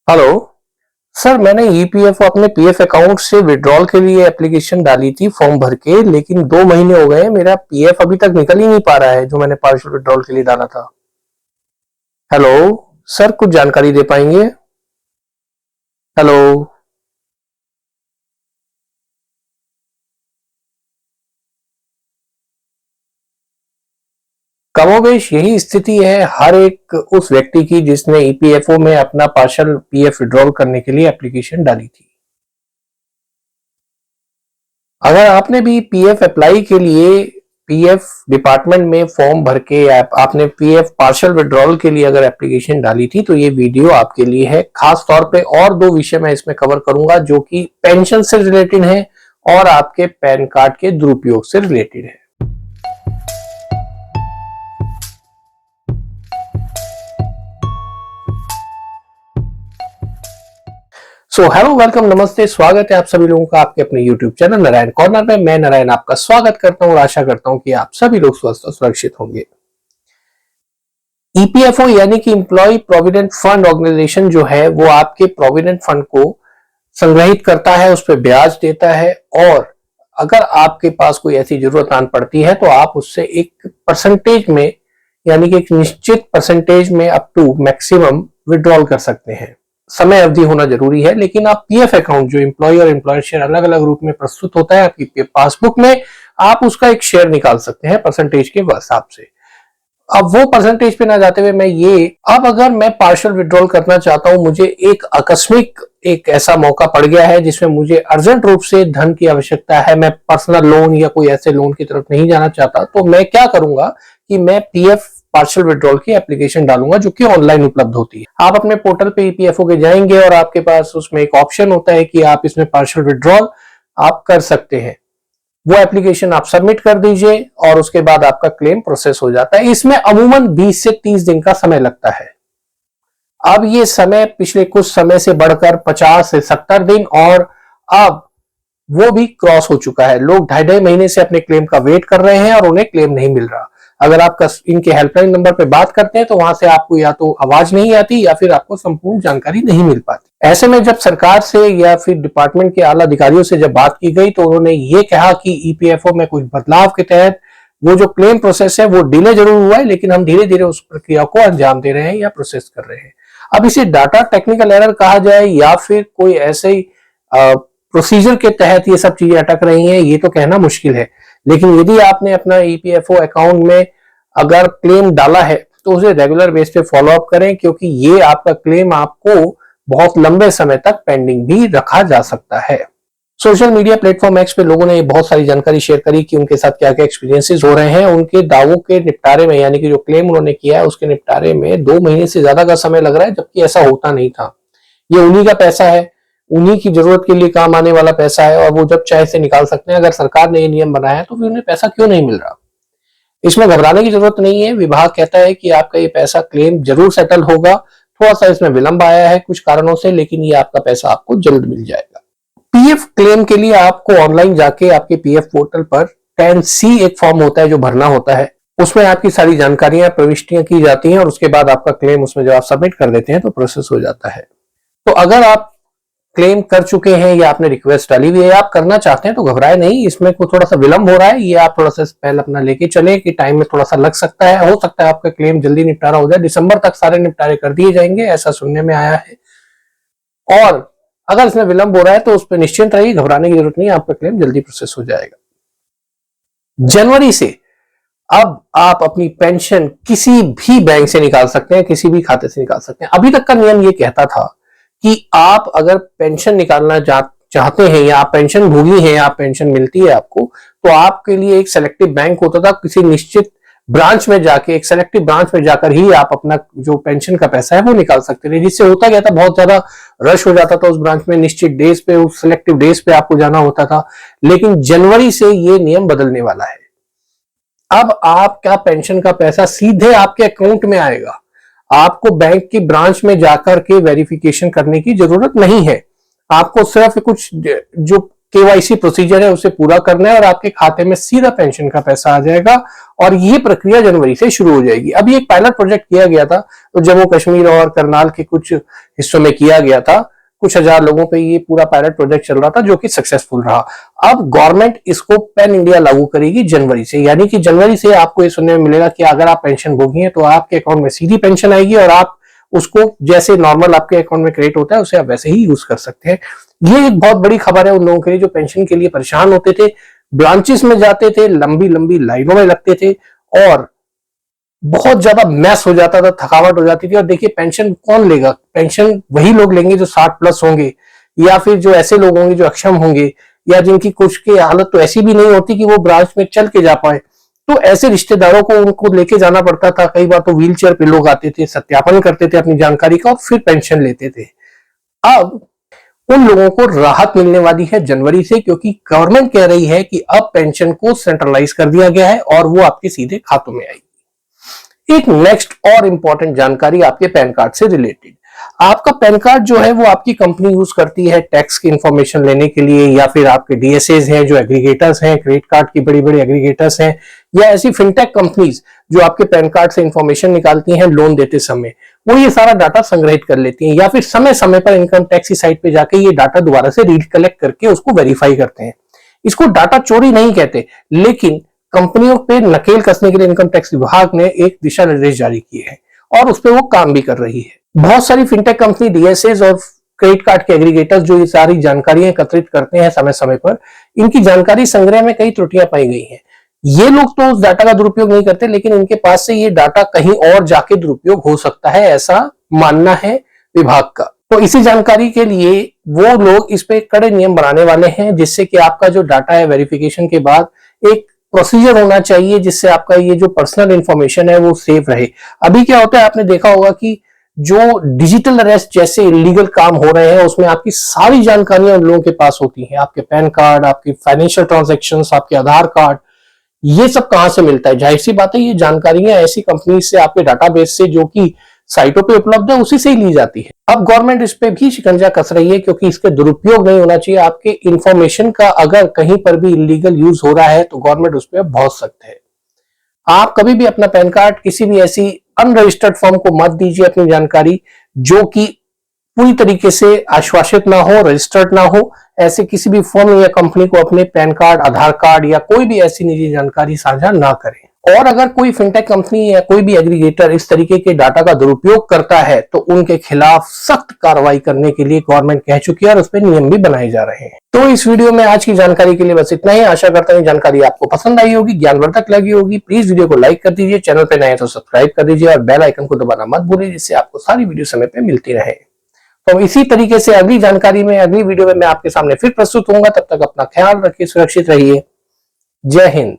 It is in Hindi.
हेलो सर, मैंने ईपीएफओ अपने पीएफ अकाउंट से विड्रॉल के लिए एप्लीकेशन डाली थी फॉर्म भर के, लेकिन 2 महीने हो गए हैं। मेरा पीएफ अभी तक निकल ही नहीं पा रहा है जो मैंने पार्शियल विड्रॉल के लिए डाला था। हेलो सर, कुछ जानकारी दे पाएंगे? हेलो। कमोबेश यही स्थिति है हर एक उस व्यक्ति की जिसने ईपीएफओ में अपना पार्शियल पीएफ विड्रॉल करने के लिए एप्लीकेशन डाली थी। अगर आपने भी पीएफ अप्लाई के लिए पीएफ डिपार्टमेंट में फॉर्म भर के आपने पीएफ पार्शियल विड्रॉल के लिए अगर एप्लीकेशन डाली थी तो ये वीडियो आपके लिए है। खास तौर पे और दो विषय मैं इसमें कवर करूंगा जो कि पेंशन से रिलेटेड है और आपके पैन कार्ड के दुरुपयोग से रिलेटेड है। सो हेलो, वेलकम, नमस्ते, स्वागत है आप सभी लोगों का आपके अपने यूट्यूब चैनल नारायण कॉर्नर में। मैं नारायण आपका स्वागत करता हूं और आशा करता हूं कि आप सभी लोग स्वस्थ और सुरक्षित होंगे। ईपीएफओ यानी कि एम्प्लॉय प्रोविडेंट फंड ऑर्गेनाइजेशन जो है वो आपके प्रोविडेंट फंड को संग्रहित करता है, उस पर ब्याज देता है और अगर आपके पास कोई ऐसी जरूरत आन पड़ती है तो आप उससे एक परसेंटेज में यानी कि एक निश्चित परसेंटेज में अप टू मैक्सिमम विड्रॉल कर सकते हैं। समय अवधि होना जरूरी है, लेकिन आप पीएफ अकाउंट जो एम्प्लॉय और एम्प्लॉयर शेयर अलग अलग रूप में प्रस्तुत होता है आपकी पासबुक में, आप उसका एक शेयर निकाल सकते हैं परसेंटेज के हिसाब से। अब वो परसेंटेज पे ना जाते हुए अब अगर मैं पार्शियल विड्रॉल करना चाहता हूं, मुझे एक आकस्मिक एक ऐसा मौका पड़ गया है जिसमें मुझे अर्जेंट रूप से धन की आवश्यकता है, मैं पर्सनल लोन या कोई ऐसे लोन की तरफ नहीं जाना चाहता, तो मैं क्या करूंगा कि मैं पीएफ पार्शियल विड्रॉल की एप्लीकेशन डालूंगा जो कि ऑनलाइन उपलब्ध होती है। आप अपने पोर्टल पे ईपीएफओ के जाएंगे और आपके पास उसमें एक ऑप्शन होता है कि आप इसमें पार्शियल विड्रॉल आप कर सकते हैं। वो एप्लीकेशन आप सबमिट कर दीजिए और उसके बाद आपका क्लेम प्रोसेस हो जाता है। इसमें अमूमन 20 से 30 दिन का समय लगता है। अब ये समय पिछले कुछ समय से बढ़कर 50 से 70 दिन और अब वो भी क्रॉस हो चुका है। लोग 2.5 महीने से अपने क्लेम का वेट कर रहे हैं और उन्हें क्लेम नहीं मिल रहा। अगर आप इनके हेल्पलाइन नंबर पे बात करते हैं तो वहां से आपको या तो आवाज नहीं आती या फिर आपको संपूर्ण जानकारी नहीं मिल पाती। ऐसे में जब सरकार से या फिर डिपार्टमेंट के आला अधिकारियों से जब बात की गई तो उन्होंने ये कहा कि ईपीएफओ में कुछ बदलाव के तहत वो जो क्लेम प्रोसेस है वो डिले जरूर हुआ है, लेकिन हम धीरे धीरे उस प्रक्रिया को अंजाम दे रहे हैं या प्रोसेस कर रहे हैं। अब इसे डाटा टेक्निकल एरर कहा जाए या फिर कोई ऐसे प्रोसीजर के तहत ये सब चीजें अटक रही हैं, ये तो कहना मुश्किल है। लेकिन यदि आपने अपना ईपीएफओ अकाउंट में अगर क्लेम डाला है तो उसे रेगुलर बेस पे फॉलो अप करें, क्योंकि ये आपका क्लेम आपको बहुत लंबे समय तक पेंडिंग भी रखा जा सकता है। सोशल मीडिया प्लेटफॉर्म एक्स पे लोगों ने बहुत सारी जानकारी शेयर करी कि उनके साथ क्या क्या एक्सपीरियंसेस हो रहे हैं। उनके दावों के निपटारे में यानी कि जो क्लेम उन्होंने किया है उसके निपटारे में 2 महीने से ज्यादा का समय लग रहा है, जबकि ऐसा होता नहीं था। ये उन्हीं का पैसा है, उन्हीं की जरूरत के लिए काम आने वाला पैसा है और वो जब चाहे से निकाल सकते हैं। अगर सरकार ने ये नियम बनाया है तो फिर उन्हें पैसा क्यों नहीं मिल रहा? इसमें घबराने की जरूरत नहीं है। विभाग कहता है कि आपका ये पैसा क्लेम जरूर सेटल होगा। थोड़ा सा इसमें विलंब आया है कुछ कारणों से, लेकिन ये आपका पैसा आपको जल्द मिल जाएगा। पीएफ क्लेम के लिए आपको ऑनलाइन जाके आपके पीएफ पोर्टल पर 10C एक फॉर्म होता है जो भरना होता है। उसमें आपकी सारी जानकारियां प्रविष्टियां की जाती हैं और उसके बाद आपका क्लेम उसमें जब आप सबमिट कर देते हैं तो प्रोसेस हो जाता है। तो अगर आप क्लेम कर चुके हैं या आपने रिक्वेस्ट डाली हुई है या आप करना चाहते हैं तो घबराए नहीं। इसमें कोई थोड़ा सा विलंब हो रहा है, ये आप थोड़ा सा पहले अपना लेके चले कि टाइम में थोड़ा सा लग सकता है। हो सकता है आपका क्लेम जल्दी निपटारा हो जाए, दिसंबर तक सारे निपटारे कर दिए जाएंगे, ऐसा सुनने में आया है। और अगर इसमें विलंब हो रहा है तो उस पर निश्चिंत रहिए, घबराने की जरूरत नहीं है, आपका क्लेम जल्दी प्रोसेस हो जाएगा। जनवरी से अब आप अपनी पेंशन किसी भी बैंक से निकाल सकते हैं, किसी भी खाते से निकाल सकते हैं। अभी तक का नियम ये कहता था कि आप अगर पेंशन निकालना चाहते हैं या आप पेंशन भोगी हैं या आप पेंशन मिलती है आपको, तो आपके लिए एक सेलेक्टिव बैंक होता था। किसी निश्चित ब्रांच में जाके, एक सेलेक्टिव ब्रांच में जाकर ही आप अपना जो पेंशन का पैसा है वो निकाल सकते थे। जिससे होता क्या था, बहुत ज्यादा रश हो जाता था उस ब्रांच में, निश्चित डेज पे, उस सेलेक्टिव डेज पे आपको जाना होता था। लेकिन जनवरी से ये नियम बदलने वाला है। अब आपका पेंशन का पैसा सीधे आपके अकाउंट में आएगा। आपको बैंक की ब्रांच में जाकर के वेरिफिकेशन करने की जरूरत नहीं है। आपको सिर्फ कुछ जो केवाईसी प्रोसीजर है उसे पूरा करना है और आपके खाते में सीधा पेंशन का पैसा आ जाएगा और ये प्रक्रिया जनवरी से शुरू हो जाएगी। अभी एक पायलट प्रोजेक्ट किया गया था तो जम्मू कश्मीर और करनाल के कुछ हिस्सों में किया गया था, कुछ हजार लोगों पे ये पूरा पायलट प्रोजेक्ट चल रहा था जो कि सक्सेसफुल रहा। अब गवर्नमेंट इसको पैन इंडिया लागू करेगी जनवरी से, यानी कि जनवरी से आपको ये सुनने में मिलेगा कि अगर आप पेंशन भोगी हैं तो आपके अकाउंट में सीधी पेंशन आएगी और आप उसको जैसे नॉर्मल आपके अकाउंट में क्रेडिट होता है उसे आप वैसे ही यूज कर सकते हैं। ये एक बहुत बड़ी खबर है उन लोगों के लिए जो पेंशन के लिए परेशान होते थे, ब्रांचेस में जाते थे, लंबी लंबी लाइनों में लगते थे और बहुत ज्यादा मैस हो जाता था, थकावट हो जाती थी। और देखिए पेंशन कौन लेगा, पेंशन वही लोग लेंगे जो 60 प्लस होंगे या फिर जो ऐसे लोग होंगे जो अक्षम होंगे या जिनकी कुछ की हालत तो ऐसी भी नहीं होती कि वो ब्रांच में चल के जा पाए। तो ऐसे रिश्तेदारों को उनको लेके जाना पड़ता था। कई बार तो व्हील चेयर पे लोग आते थे, सत्यापन करते थे अपनी जानकारी का और फिर पेंशन लेते थे। अब उन लोगों को राहत मिलने वाली है जनवरी से, क्योंकि गवर्नमेंट कह रही है कि अब पेंशन को सेंट्रलाइज कर दिया गया है और वो आपके सीधे खातों में आएगी। एक नेक्स्ट और इंपॉर्टेंट जानकारी आपके पैन कार्ड से रिलेटेड। आपका पैन कार्ड जो है वो आपकी कंपनी यूज करती है टैक्स की इंफॉर्मेशन लेने के लिए, या फिर आपके डीएसएस हैं जो एग्रीगेटर्स हैं, क्रेडिट कार्ड की बड़ी बड़ी एग्रीगेटर्स हैं, या ऐसी फिनटेक कंपनीज जो आपके पैन कार्ड से इंफॉर्मेशन निकालती हैं लोन देते समय, वो ये सारा डाटा संग्रहित कर लेती हैं या फिर समय समय पर इनकम टैक्स की साइट पे जाके ये डाटा दोबारा से रीड कलेक्ट करके उसको वेरीफाई करते हैं। इसको डाटा चोरी नहीं कहते, लेकिन कंपनियों पे नकेल कसने के लिए इनकम टैक्स विभाग ने एक दिशा निर्देश जारी किए हैं और उस पर वो काम भी कर रही है। बहुत सारी फिनटेक कंपनी, डीएसएस और क्रेडिट कार्ड के एग्रीगेटर्स जो ये सारी जानकारियां एकत्रित करते हैं समय समय पर, इनकी जानकारी संग्रह में कई त्रुटियां पाई गई हैं। ये लोग तो उस डाटा का दुरुपयोग नहीं करते, लेकिन इनके पास से ये डाटा कहीं और जाके दुरुपयोग हो सकता है, ऐसा मानना है विभाग का। तो इसी जानकारी के लिए वो लोग इस पे कड़े नियम बनाने वाले हैं, जिससे कि आपका जो डाटा है वेरिफिकेशन के बाद एक प्रोसीजर होना चाहिए जिससे आपका ये जो पर्सनल इंफॉर्मेशन है वो सेफ रहे। अभी क्या होता है, आपने देखा होगा कि जो डिजिटल अरेस्ट जैसे इलीगल काम हो रहे हैं उसमें आपकी सारी जानकारियां उन लोगों के पास होती हैं। आपके पैन कार्ड, आपके फाइनेंशियल ट्रांजैक्शंस, आपके आधार कार्ड, ये सब कहां से मिलता है? जाहिर सी बात है ये जानकारियां ऐसी कंपनी से, आपके डाटाबेस से जो कि साइटों पे उपलब्ध है, उसी से ही ली जाती है। अब गवर्नमेंट इस पे भी शिकंजा कस रही है क्योंकि इसके दुरुपयोग नहीं होना चाहिए। आपके इंफॉर्मेशन का अगर कहीं पर भी इलीगल यूज हो रहा है तो गवर्नमेंट उस पर बहुत सख्त है। आप कभी भी अपना पैन कार्ड किसी भी ऐसी अनरजिस्टर्ड फर्म को मत दीजिए अपनी जानकारी जो कि पूरी तरीके से आश्वासित ना हो, रजिस्टर्ड ना हो। ऐसे किसी भी फर्म या कंपनी को अपने पैन कार्ड, आधार कार्ड या कोई भी ऐसी निजी जानकारी साझा ना करें। और अगर कोई फिनटेक कंपनी या कोई भी एग्रीगेटर इस तरीके के डाटा का दुरुपयोग करता है तो उनके खिलाफ सख्त कार्रवाई करने के लिए गवर्नमेंट कह चुकी है और उस पर नियम भी बनाए जा रहे हैं। तो इस वीडियो में आज की जानकारी के लिए बस इतना ही। आशा करता हूं जानकारी आपको पसंद आई होगी, ज्ञानवर्धक लगी होगी। प्लीज वीडियो को लाइक कर दीजिए, चैनल पे नए हैं तो सब्सक्राइब कर दीजिए और बेल आइकन को दबाना मत भूलिए, जिससे आपको सारी वीडियो समय पे मिलती रहे। तो इसी तरीके से अगली जानकारी में, अगली वीडियो में मैं आपके सामने फिर प्रस्तुत होऊंगा। तब तक अपना ख्याल रखिए, सुरक्षित रहिए। जय हिंद।